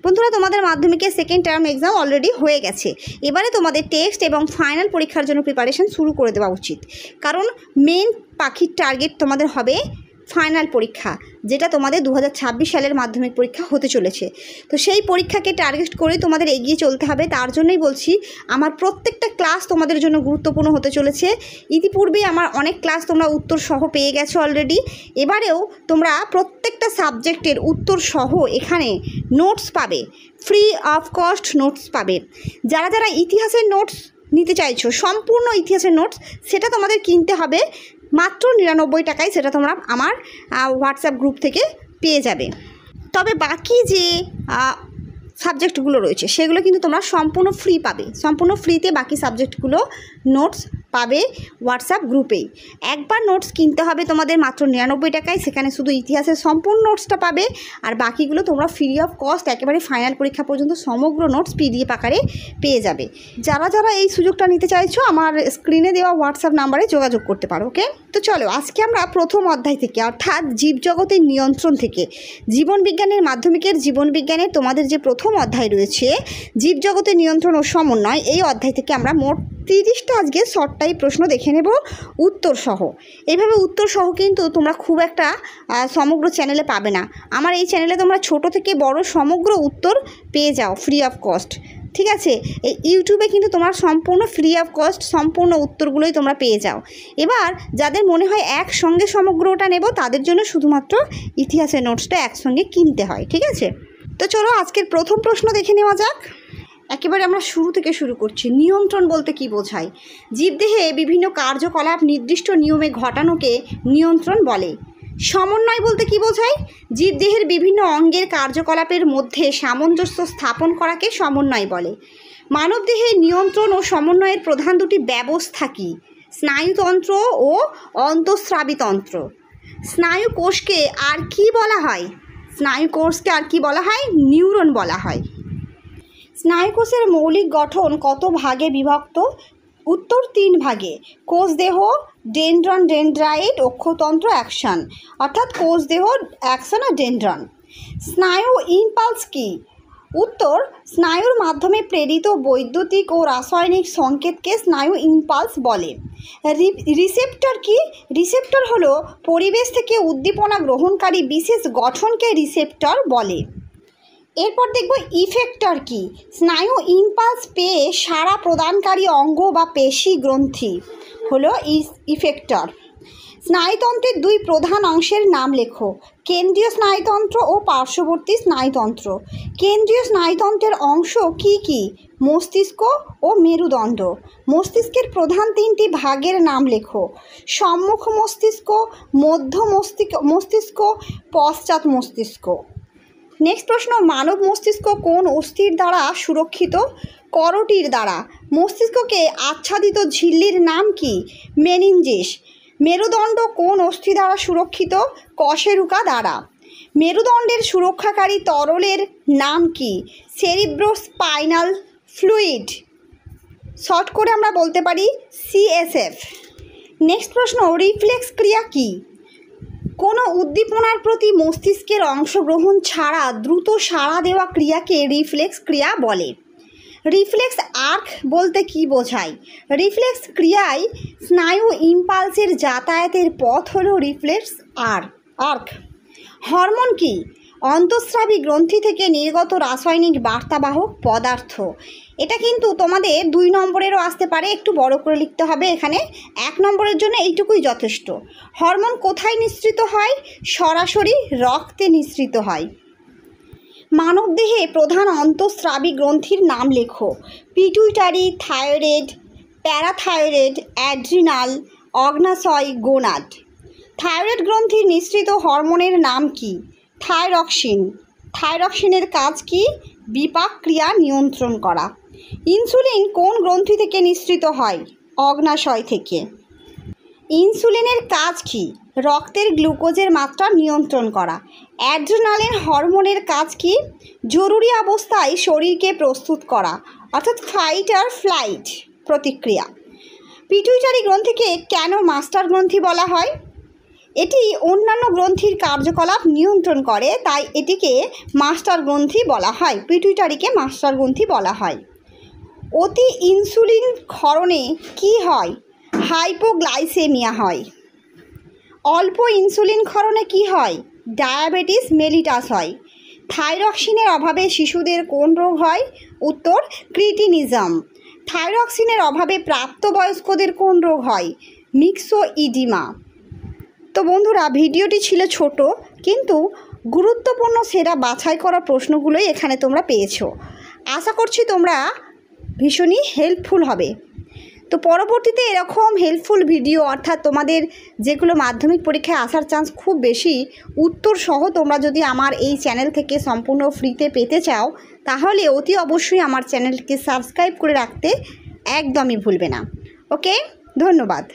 বন্ধুরা, তোমাদের মাধ্যমিকের সেকেন্ড টার্ম এক্সাম অলরেডি হয়ে গেছে। এবারে তোমাদের টেস্ট এবং ফাইনাল পরীক্ষার জন্য প্রিপারেশন শুরু করে দেওয়া উচিত, কারণ মেন পাখির টার্গেট তোমাদের হবে ফাইনাল পরীক্ষা, যেটা তোমাদের 2026 সালের মাধ্যমিক পরীক্ষা হতে চলেছে। তো সেই পরীক্ষাকে টার্গেট করে তোমাদের এগিয়ে চলতে হবে। তার জন্যই বলছি, আমার প্রত্যেকটা ক্লাস তোমাদের জন্য গুরুত্বপূর্ণ হতে চলেছে। ইতিপূর্বে আমার অনেক ক্লাস তোমরা উত্তর সহ পেয়ে গেছো অলরেডি। এবারেও তোমরা প্রত্যেকটা সাবজেক্টের উত্তর সহ এখানে নোটস পাবে, ফ্রি অফ কস্ট নোটস পাবে। যারা যারা ইতিহাসের নোটস নিতে চাইছো, সম্পূর্ণ ইতিহাসের নোটস, সেটা তোমাদের কিনতে হবে মাত্র 99 টাকায়। সেটা তোমরা আমার হোয়াটসঅ্যাপ গ্রুপ থেকে পেয়ে যাবে। তবে বাকি যে সাবজেক্টগুলো রয়েছে সেগুলো কিন্তু তোমরা সম্পূর্ণ ফ্রি পাবে। সম্পূর্ণ ফ্রিতে বাকি সাবজেক্টগুলো নোটস পাবে হোয়াটসঅ্যাপ গ্রুপেই। একবার নোটস কিনতে হবে তোমাদের মাত্র 99 টাকায়, সেখানে শুধু ইতিহাসের সম্পূর্ণ নোটসটা পাবে, আর বাকিগুলো তোমরা ফ্রি অফ কস্ট একেবারে ফাইনাল পরীক্ষা পর্যন্ত সমগ্র নোটস পিডিএফ আকারে পেয়ে যাবে। যারা যারা এই সুযোগটা নিতে চাইছো, আমার স্ক্রিনে দেওয়া হোয়াটসঅ্যাপ নাম্বারে যোগাযোগ করতে পারো। ওকে, তো চলো আজকে আমরা প্রথম অধ্যায় থেকে, অর্থাৎ জীবজগতের নিয়ন্ত্রণ থেকে, জীবনবিজ্ঞানের মাধ্যমিকের জীবনবিজ্ঞানের তোমাদের যে প্রথম অধ্যায় রয়েছে জীবজগতের নিয়ন্ত্রণ ও সমন্বয়, এই অধ্যায় থেকে আমরা মোট 30টা আজকে শর্ট টাইপ প্রশ্ন দেখে নেব উত্তর সহ। এইভাবে উত্তর সহ কিন্তু তোমরা খুব একটা সমগ্র চ্যানেলে পাবে না। আমার এই চ্যানেলে তোমরা ছোট থেকে বড় সমগ্র উত্তর পেয়ে যাও ফ্রি অফ কস্ট। ঠিক আছে, এই ইউটিউবে কিন্তু তোমার সম্পূর্ণ ফ্রি অফ কস্ট সম্পূর্ণ উত্তরগুলোই তোমরা পেয়ে যাও। এবার যাদের মনে হয় একসঙ্গে সমগ্রটা নেব, তাদের জন্য শুধুমাত্র ইতিহাসের নোটসটা একসঙ্গে কিনতে হয়। ঠিক আছে, তো চলো আজকের প্রথম প্রশ্ন দেখে নেওয়া যাক। একেবারে আমরা শুরু থেকে শুরু করছি। নিয়ন্ত্রণ বলতে কি বোঝায়? জীবদেহে বিভিন্ন কার্যকলাপ নির্দিষ্ট নিয়মে ঘটানোকে নিয়ন্ত্রণ বলে। সমন্বয় বলতে কি বোঝায়? জীবদেহের বিভিন্ন অঙ্গের কার্যকলাপের মধ্যে সামঞ্জস্য স্থাপন করাকে সমন্বয় বলে। মানবদেহে নিয়ন্ত্রণ ও সমন্বয়ের প্রধান দুটি ব্যবস্থা কি? স্নায়ুতন্ত্র ও অন্তঃস্রাবীতন্ত্র। স্নায়ু কোষকে আর কি বলা হয়? স্নায়ু কোষকে আর কি বলা হয়? নিউরন বলা হয়। স্নায়ুকোষের মৌলিক গঠন কত ভাগে বিভক্ত? উত্তর 3 ভাগে। কোষদেহ, ডেনড্রন, ডেনড্রাইট, অক্ষতন্ত্র, অ্যাকশন। অর্থাৎ কোষদেহ, অ্যাকশন আর ডেনড্রন। স্নায়ু ইম্পালস কি? উত্তর, স্নায়ুর মাধ্যমে প্রেরিত বৈদ্যুতিক ও রাসায়নিক সংকেতকে স্নায়ু ইম্পালস বলে। রিসেপ্টর কি? রিসেপ্টর হলো পরিবেশ থেকে উদ্দীপনা গ্রহণকারী বিশেষ গঠনকে রিসেপ্টর বলে। এরপর দেখব ইফেক্টর কি? স্নায়ু ইম্পালস পেয়ে সাড়া প্রদানকারী অঙ্গ বা পেশি গ্রন্থি হলো ইফেক্টর। স্নায়ুতন্ত্রের 2 প্রধান অংশের নাম লেখো। কেন্দ্রীয় স্নায়ুতন্ত্র ও পার্শ্ববর্তী স্নায়ুতন্ত্র। কেন্দ্রীয় স্নায়ুতন্ত্রের অংশ কি কি? মস্তিষ্ক ও মেরুদণ্ড। মস্তিষ্কের প্রধান 3টি ভাগের নাম লেখো। সম্মুখ মস্তিষ্ক, মধ্য মস্তিষ্ক, পশ্চাৎ মস্তিষ্ক। নেক্সট প্রশ্ন, মানব মস্তিষ্ক কোন অস্থির দ্বারা সুরক্ষিত? করটির দ্বারা। মস্তিষ্ককে আচ্ছাদিত ঝিল্লির নাম কি? মেনিনজিস। মেরুদণ্ড কোন অস্থি দ্বারা সুরক্ষিত? কশেরুকা দ্বারা। মেরুদণ্ডের সুরক্ষাকারী তরলের নাম কি? Cerebrospinal fluid. শর্ট করে আমরা বলতে পারি CSF। নেক্সট প্রশ্ন, রিফ্লেক্স ক্রিয়া কি? কোনো উদ্দীপনার প্রতি মস্তিষ্কের অংশগ্রহণ ছাড়া দ্রুত সাড়া দেওয়া ক্রিয়াকে রিফ্লেক্স ক্রিয়া বলে। রিফ্লেক্স আর্ক বলতে কি বোঝায়? রিফ্লেক্স ক্রিয়ায় স্নায়ু ইম্পালসের যাতায়াতের পথ হলো রিফ্লেক্স আর্ক। হরমোন কি? অন্তঃস্রাবী গ্রন্থি থেকে নির্গত রাসায়নিক বার্তাবাহক পদার্থ। এটা কিন্তু তোমাদের 2 নম্বরেরও আসতে পারে, একটু বড় করে লিখতে হবে। এখানে 1 নম্বরের জন্য এইটুকুই যথেষ্ট। হরমোন কোথায় নিঃসৃত হয়? সরাসরি রক্তে নিঃসৃত হয়। মানবদেহে প্রধান অন্তঃস্রাবী গ্রন্থির নাম লেখো। পিটুইটারি, থাইরয়েড, প্যারাথাইরয়েড, অ্যাড্রিনাল, অগ্নাশয়, গোনাড। থাইরয়েড গ্রন্থির নিঃসৃত হরমোনের নাম কি? থাইরক্সিন। থাইরক্সিনের কাজ কি? বিপাক ক্রিয়া নিয়ন্ত্রণ করা। ইনসুলিন কোন গ্রন্থি থেকে নিঃসৃত হয়? অগ্নাশয় থেকে। ইনসুলিনের কাজ কি? রক্তের গ্লুকোজের মাত্রা নিয়ন্ত্রণ করা। অ্যাড্রিনালিন হরমোনের কাজ কি? জরুরি অবস্থায় শরীরকে প্রস্তুত করা, অর্থাৎ ফাইট আর ফ্লাইট প্রতিক্রিয়া। পিটুইটারি গ্রন্থিকে কেন মাস্টার গ্রন্থি বলা হয়? এটি অন্যান্য গ্রন্থির কার্যকলাপ নিয়ন্ত্রণ করে, তাই এটিকে মাস্টার গ্রন্থি বলা হয়, পিটুইটারিকে মাস্টার গ্রন্থি বলা হয়। অতি ইনসুলিন ক্ষরণে কি হয়? হাইপোগ্লাইসেমিয়া হয়। অল্প ইনসুলিন ক্ষরণে কি হয়? ডায়াবেটিস মেলিটাস হয়। থাইরক্সিনের অভাবে শিশুদের কোন রোগ হয়? উত্তর ক্রিটিনিজম। থাইরক্সিনের অভাবে প্রাপ্তবয়স্কদের কোন রোগ হয়? মিক্সোইডিমা। তো বন্ধুরা, ভিডিওটি ছিল ছোট কিন্তু গুরুত্বপূর্ণ সেরা বাছাই করা প্রশ্নগুলোই এখানে তোমরা পেয়েছো। আশা করছি তোমরা ভীষণই হেল্পফুল হবে। তো পরবর্তীতে এরকম হেল্পফুল ভিডিও, অর্থাৎ তোমাদের যেগুলো মাধ্যমিক পরীক্ষায় আসার চান্স খুব বেশি, উত্তর সহ তোমরা যদি আমার এই চ্যানেল থেকে সম্পূর্ণ ফ্রিতে পেতে চাও, তাহলে অতি অবশ্যই আমার চ্যানেলকে সাবস্ক্রাইব করে রাখতে একদমই ভুলবে না। ওকে, ধন্যবাদ।